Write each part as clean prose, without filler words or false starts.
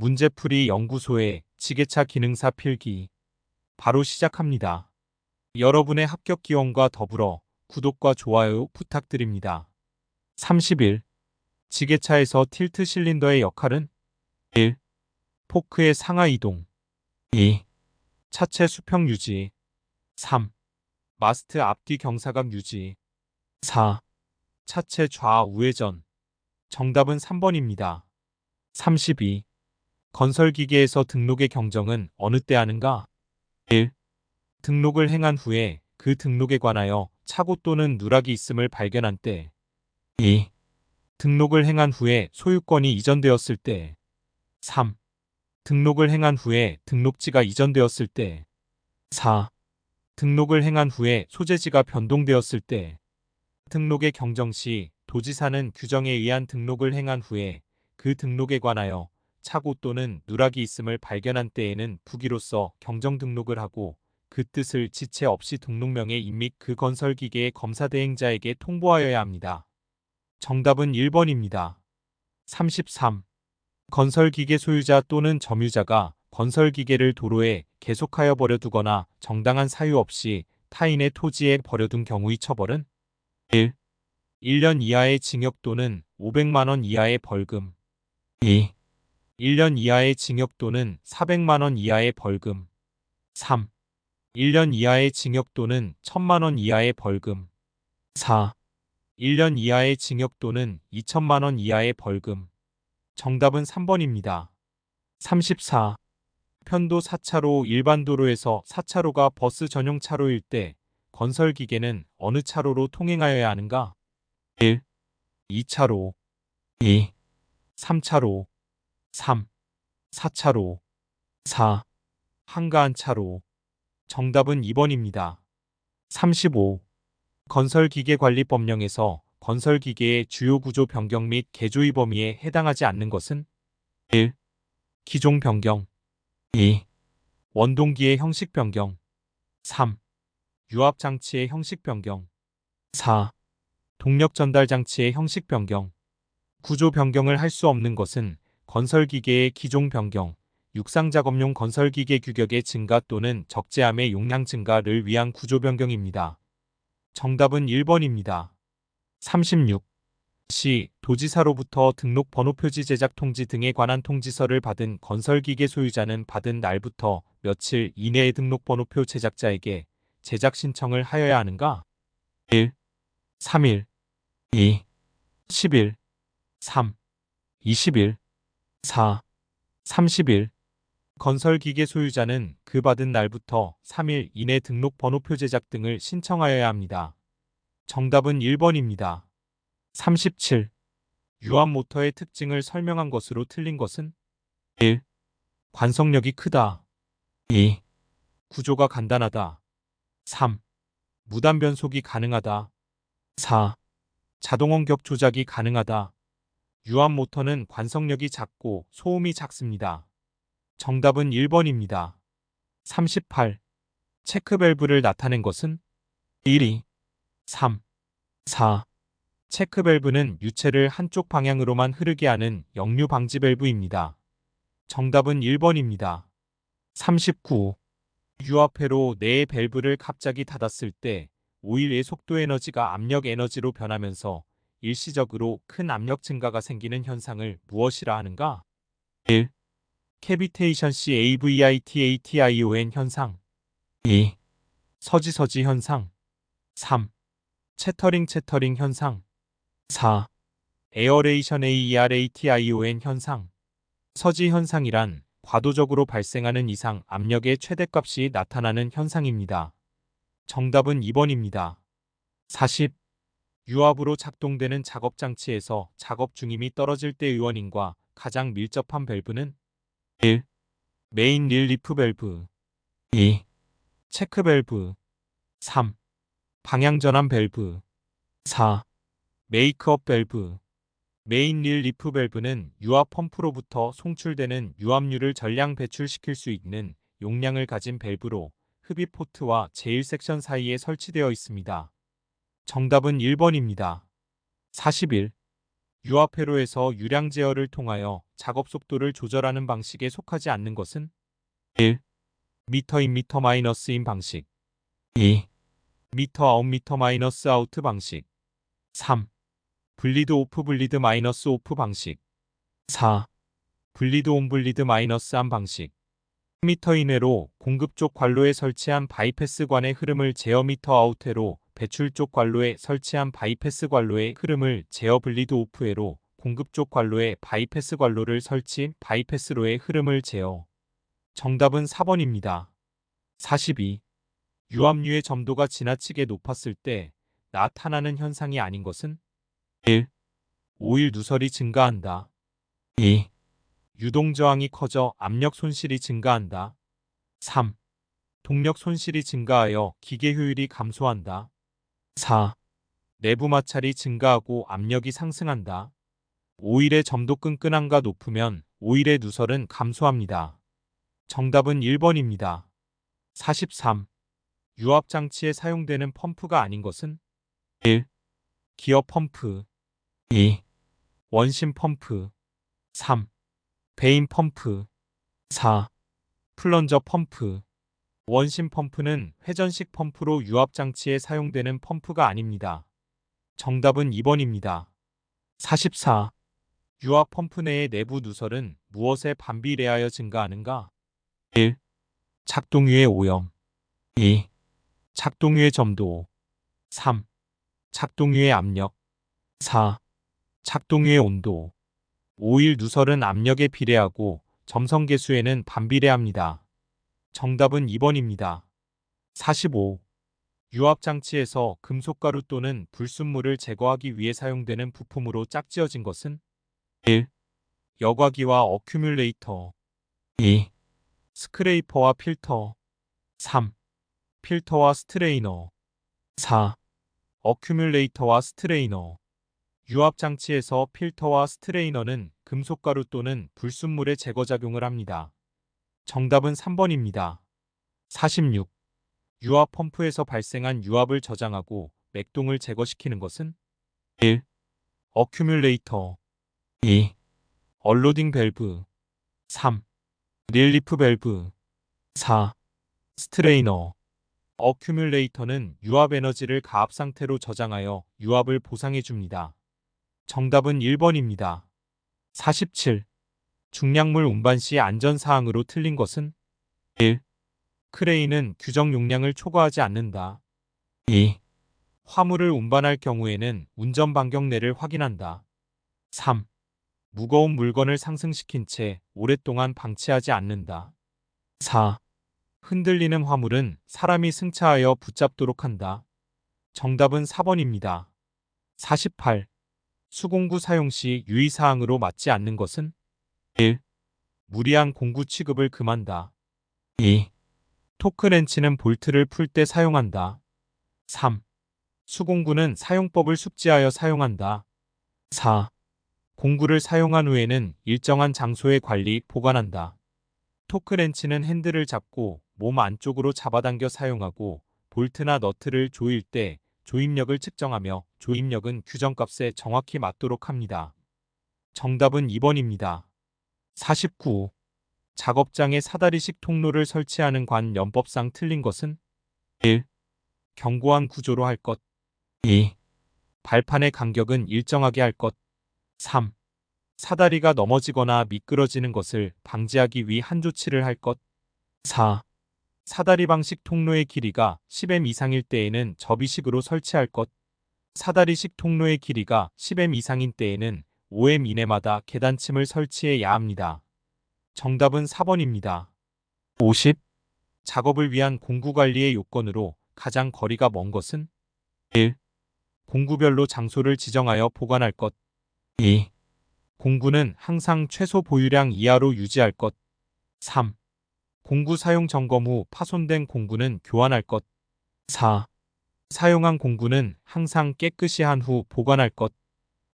문제풀이 연구소의 지게차 기능사 필기 바로 시작합니다. 여러분의 합격 기원과 더불어 구독과 좋아요 부탁드립니다. 30일 지게차에서 틸트 실린더의 역할은 1. 포크의 상하 이동 2. 차체 수평 유지 3. 마스트 앞뒤 경사각 유지 4. 차체 좌우회전 정답은 3번입니다. 32. 건설기계에서 등록의 경정은 어느 때 하는가? 1. 등록을 행한 후에 그 등록에 관하여 착오 또는 누락이 있음을 발견한 때 2. 등록을 행한 후에 소유권이 이전되었을 때 3. 등록을 행한 후에 등록지가 이전되었을 때 4. 등록을 행한 후에 소재지가 변동되었을 때 등록의 경정 시 도지사는 규정에 의한 등록을 행한 후에 그 등록에 관하여 착오 또는 누락이 있음을 발견한 때에는 부기로서 경정 등록을 하고 그 뜻을 지체 없이 등록명의 및 그 건설기계의 검사대행자에게 통보하여야 합니다. 정답은 1번입니다. 33. 건설기계 소유자 또는 점유자가 건설기계를 도로에 계속하여 버려두거나 정당한 사유 없이 타인의 토지에 버려둔 경우의 처벌은 1. 1년 이하의 징역 또는 500만 원 이하의 벌금 2. 1년 이하의 징역 또는 400만 원 이하의 벌금 3. 1년 이하의 징역 또는 1000만 원 이하의 벌금 4. 1년 이하의 징역 또는 2000만 원 이하의 벌금 정답은 3번입니다. 34. 편도 4차로 일반 도로에서 4차로가 버스 전용 차로일 때 건설기계는 어느 차로로 통행하여야 하는가? 1. 2차로 2. 3차로 3. 4차로 4. 한가한 차로 정답은 2번입니다. 35. 건설기계관리법령에서 건설기계의 주요 구조 변경 및 개조의 범위에 해당하지 않는 것은 1. 기종 변경 2. 원동기의 형식 변경 3. 유압장치의 형식 변경 4. 동력 전달 장치의 형식 변경 구조 변경을 할 수 없는 것은 건설기계의 기종 변경, 육상작업용 건설기계 규격의 증가 또는 적재함의 용량 증가를 위한 구조 변경입니다. 정답은 1번입니다. 36. 시 도지사로부터 등록 번호표지 제작 통지 등에 관한 통지서를 받은 건설기계 소유자는 받은 날부터 며칠 이내에 등록 번호표 제작자에게 제작 신청을 하여야 하는가? 1. 3일 2. 10일 3. 20일 4. 30일 건설기계 소유자는 그 받은 날부터 3일 이내 등록 번호표 제작 등을 신청하여야 합니다. 정답은 1번입니다. 37. 유압 모터의 특징을 설명한 것으로 틀린 것은 1. 관성력이 크다 2. 구조가 간단하다 3. 무단 변속이 가능하다 4. 자동 원격 조작이 가능하다 유압 모터는 관성력이 작고 소음이 작습니다. 정답은 1번입니다. 38. 체크 밸브를 나타낸 것은 1, 2, 3, 4. 체크 밸브는 유체를 한쪽 방향으로만 흐르게 하는 역류 방지 밸브입니다. 정답은 1번입니다. 39. 유압회로 내의 밸브를 갑자기 닫았을 때 오일의 속도 에너지가 압력 에너지로 변하면서 일시적으로 큰 압력 증가가 생기는 현상을 무엇이라 하는가? 1. 캐비테이션 CAVITATION 현상 2. 서지서지 현상 3. 채터링 현상 4. 에어레이션 AERATION 현상 서지 현상이란 과도적으로 발생하는 이상 압력의 최대값이 나타나는 현상입니다. 정답은 2번입니다. 40. 유압으로 작동되는 작업장치에서 작업 중임이 떨어질 때의 원인과 가장 밀접한 밸브는 1. 메인 릴리프 밸브 2. 체크 밸브 3. 방향전환 밸브 4. 메이크업 밸브 메인 릴리프 밸브는 유압 펌프로부터 송출되는 유압류를 전량 배출시킬 수 있는 용량을 가진 밸브로 흡입 포트와 제일 섹션 사이에 설치되어 있습니다. 정답은 1번입니다. 41. 유압회로에서 유량 제어를 통하여 작업 속도를 조절하는 방식에 속하지 않는 것은 1. 미터 인 미터 마이너스 인 방식 2. 미터 아웃 미터 마이너스 아우트 방식 3. 블리드 오프 블리드 마이너스 오프 방식 4. 블리드 온 블리드 마이너스 한 방식 미터 이내로 공급 쪽 관로에 설치한 바이패스 관의 흐름을 제어 미터 아웃회로 배출 쪽 관로에 설치한 바이패스 관로의 흐름을 제어 블리드 오프회로 공급 쪽 관로에 바이패스 관로를 설치 바이패스로의 흐름을 제어. 정답은 4번입니다. 42. 유압류의 점도가 지나치게 높았을 때 나타나는 현상이 아닌 것은 1. 오일 누설이 증가한다. 2. 유동 저항이 커져 압력 손실이 증가한다. 3. 동력 손실이 증가하여 기계 효율이 감소한다. 4. 내부 마찰이 증가하고 압력이 상승한다. 오일의 점도 끈끈함과 높으면 오일의 누설은 감소합니다. 정답은 1번입니다. 43. 유압 장치에 사용되는 펌프가 아닌 것은 1. 기어 펌프 2. 원심 펌프 3. 베인 펌프 4. 플런저 펌프 원심 펌프는 회전식 펌프로 유압 장치에 사용되는 펌프가 아닙니다. 정답은 2번입니다. 44. 유압 펌프 내의 내부 누설은 무엇에 반비례하여 증가하는가? 1. 작동유의 오염 2. 작동유의 점도 3. 작동유의 압력 4. 작동유의 온도 오일 누설은 압력에 비례하고 점성계수에는 반비례합니다. 정답은 2번입니다. 45. 유압장치에서 금속가루 또는 불순물을 제거하기 위해 사용되는 부품으로 짝지어진 것은 1. 여과기와 어큐뮬레이터 2. 스크레이퍼와 필터 3. 필터와 스트레이너 4. 어큐뮬레이터와 스트레이너 유압장치에서 필터와 스트레이너는 금속가루 또는 불순물의 제거작용을 합니다. 정답은 3번입니다. 46. 유압 펌프에서 발생한 유압을 저장하고 맥동을 제거시키는 것은 1. 어큐뮬레이터 2. 얼로딩 밸브 3. 릴리프 밸브 4. 스트레이너 어큐뮬레이터는 유압 에너지를 가압 상태로 저장하여 유압을 보상해 줍니다. 정답은 1번입니다. 47. 중량물 운반 시 안전사항으로 틀린 것은 1. 크레인은 규정 용량을 초과하지 않는다. 2. 화물을 운반할 경우에는 운전 반경내를 확인한다. 3. 무거운 물건을 상승시킨 채 오랫동안 방치하지 않는다. 4. 흔들리는 화물은 사람이 승차하여 붙잡도록 한다. 정답은 4번입니다. 48. 수공구 사용 시 유의사항으로 맞지 않는 것은 1. 무리한 공구 취급을 금한다. 2. 토크렌치는 볼트를 풀 때 사용한다. 3. 수공구는 사용법을 숙지하여 사용한다. 4. 공구를 사용한 후에는 일정한 장소에 관리, 보관한다. 토크렌치는 핸들을 잡고 몸 안쪽으로 잡아당겨 사용하고 볼트나 너트를 조일 때 조임력을 측정하며 조임력은 규정값에 정확히 맞도록 합니다. 정답은 2번입니다. 49. 작업장에 사다리식 통로를 설치하는 관 연법상 틀린 것은 1. 견고한 구조로 할 것 2. 발판의 간격은 일정하게 할 것 3. 사다리가 넘어지거나 미끄러지는 것을 방지하기 위한 조치를 할 것 4. 사다리 방식 통로의 길이가 10m 이상일 때에는 접이식으로 설치할 것 사다리식 통로의 길이가 10m 이상인 때에는 5m 이내마다 계단침을 설치해야 합니다. 정답은 4번입니다. 50. 작업을 위한 공구 관리의 요건으로 가장 거리가 먼 것은 1. 공구별로 장소를 지정하여 보관할 것 2. 공구는 항상 최소 보유량 이하로 유지할 것 3. 공구 사용 점검 후 파손된 공구는 교환할 것 4. 사용한 공구는 항상 깨끗이 한 후 보관할 것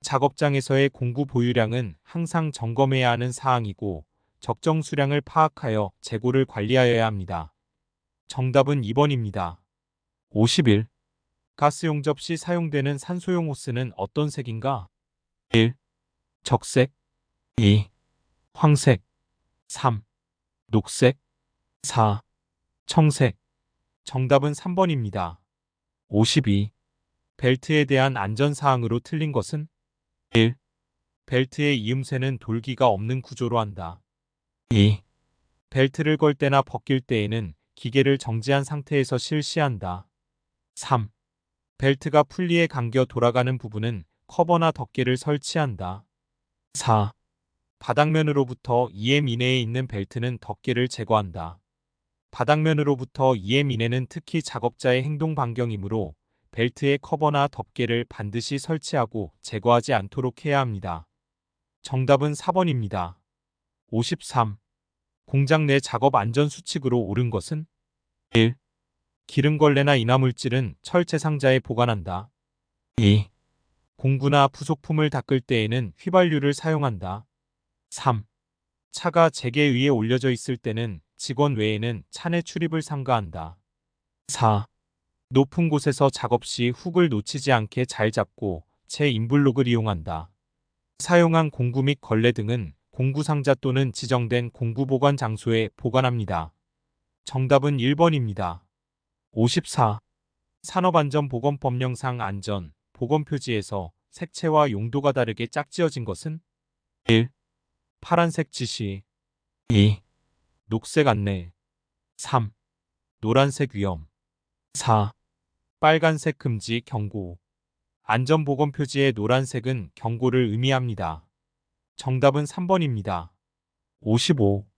작업장에서의 공구 보유량은 항상 점검해야 하는 사항이고 적정 수량을 파악하여 재고를 관리하여야 합니다. 정답은 2번입니다. 51. 가스 용접 시 사용되는 산소용 호스는 어떤 색인가? 1. 적색 2. 황색. 3. 녹색. 4. 청색. 정답은 3번입니다. 52. 벨트에 대한 안전사항으로 틀린 것은? 1. 벨트의 이음새는 돌기가 없는 구조로 한다. 2. 벨트를 걸 때나 벗길 때에는 기계를 정지한 상태에서 실시한다. 3. 벨트가 풀리에 감겨 돌아가는 부분은 커버나 덮개를 설치한다. 4. 바닥면으로부터 2m 이내에 있는 벨트는 덮개를 제거한다. 바닥면으로부터 2m 이내는 특히 작업자의 행동 반경이므로 벨트의 커버나 덮개를 반드시 설치하고 제거하지 않도록 해야 합니다. 정답은 4번입니다. 53. 공장 내 작업 안전 수칙으로 옳은 것은? 1. 기름걸레나 인화물질은 철제 상자에 보관한다. 2. 공구나 부속품을 닦을 때에는 휘발유를 사용한다. 3. 차가 제계 위에 올려져 있을 때는 직원 외에는 차내 출입을 삼가한다. 4. 높은 곳에서 작업 시 훅을 놓치지 않게 잘 잡고 채 인블록을 이용한다. 사용한 공구 및 걸레 등은 공구 상자 또는 지정된 공구 보관 장소에 보관합니다. 정답은 1번입니다. 54. 산업안전보건법령상 안전, 보건 표지에서 색채와 용도가 다르게 짝지어진 것은? 1. 파란색 지시. 2. 녹색 안내. 3. 노란색 위험. 4. 빨간색 금지 경고. 안전보건 표지의 노란색은 경고를 의미합니다. 정답은 3번입니다. 55.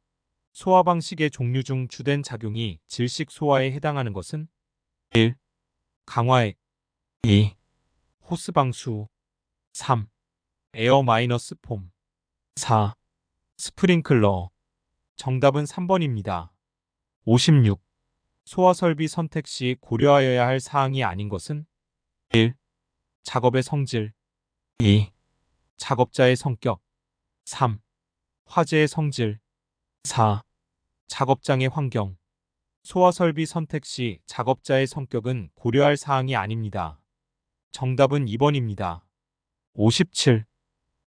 소화 방식의 종류 중 주된 작용이 질식 소화에 해당하는 것은? 1. 강화액. 2. 호스 방수. 3. 에어 마이너스 폼. 4. 스프링클러. 정답은 3번입니다. 56. 소화 설비 선택 시 고려하여야 할 사항이 아닌 것은? 1. 작업의 성질. 2. 작업자의 성격. 3. 화재의 성질. 4. 작업장의 환경. 소화 설비 선택 시 작업자의 성격은 고려할 사항이 아닙니다. 정답은 2번입니다. 57.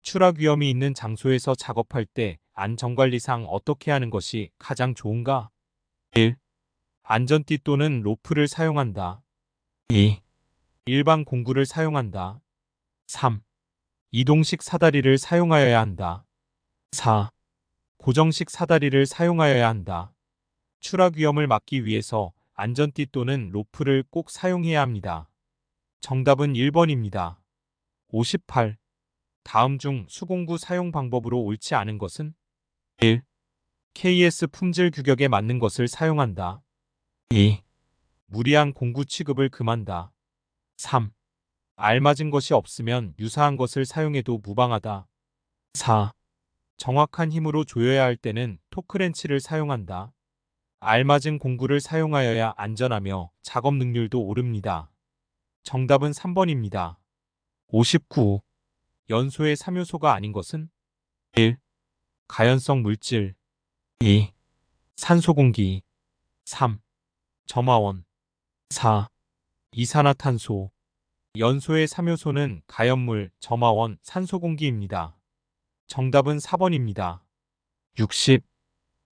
추락 위험이 있는 장소에서 작업할 때 안전관리상 어떻게 하는 것이 가장 좋은가? 1. 안전띠 또는 로프를 사용한다. 2. 일반 공구를 사용한다. 3. 이동식 사다리를 사용하여야 한다. 4. 고정식 사다리를 사용하여야 한다. 추락 위험을 막기 위해서 안전띠 또는 로프를 꼭 사용해야 합니다. 정답은 1번입니다. 58. 다음 중 수공구 사용 방법으로 옳지 않은 것은? 1. KS 품질 규격에 맞는 것을 사용한다. 2. 무리한 공구 취급을 금한다. 3. 알맞은 것이 없으면 유사한 것을 사용해도 무방하다. 4. 정확한 힘으로 조여야 할 때는 토크렌치를 사용한다. 알맞은 공구를 사용하여야 안전하며 작업 능률도 오릅니다. 정답은 3번입니다. 59. 연소의 3요소가 아닌 것은? 1. 가연성 물질. 2. 산소 공기. 3. 점화원. 4. 이산화탄소. 연소의 3요소는 가연물, 점화원, 산소 공기입니다. 정답은 4번입니다. 60.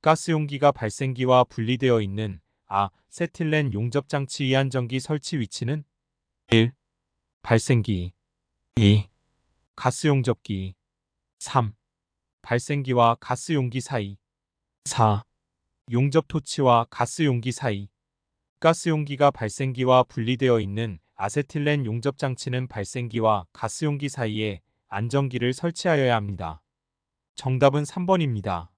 가스 용기가 발생기와 분리되어 있는 아세틸렌 용접장치 이안전기 설치 위치는? 1. 발생기. 2. 가스 용접기. 3. 발생기와 가스 용기 사이. 4. 용접 토치와 가스 용기 사이. 가스 용기가 발생기와 분리되어 있는 아세틸렌 용접장치는 발생기와 가스 용기 사이에 안전기를 설치하여야 합니다. 정답은 3번입니다.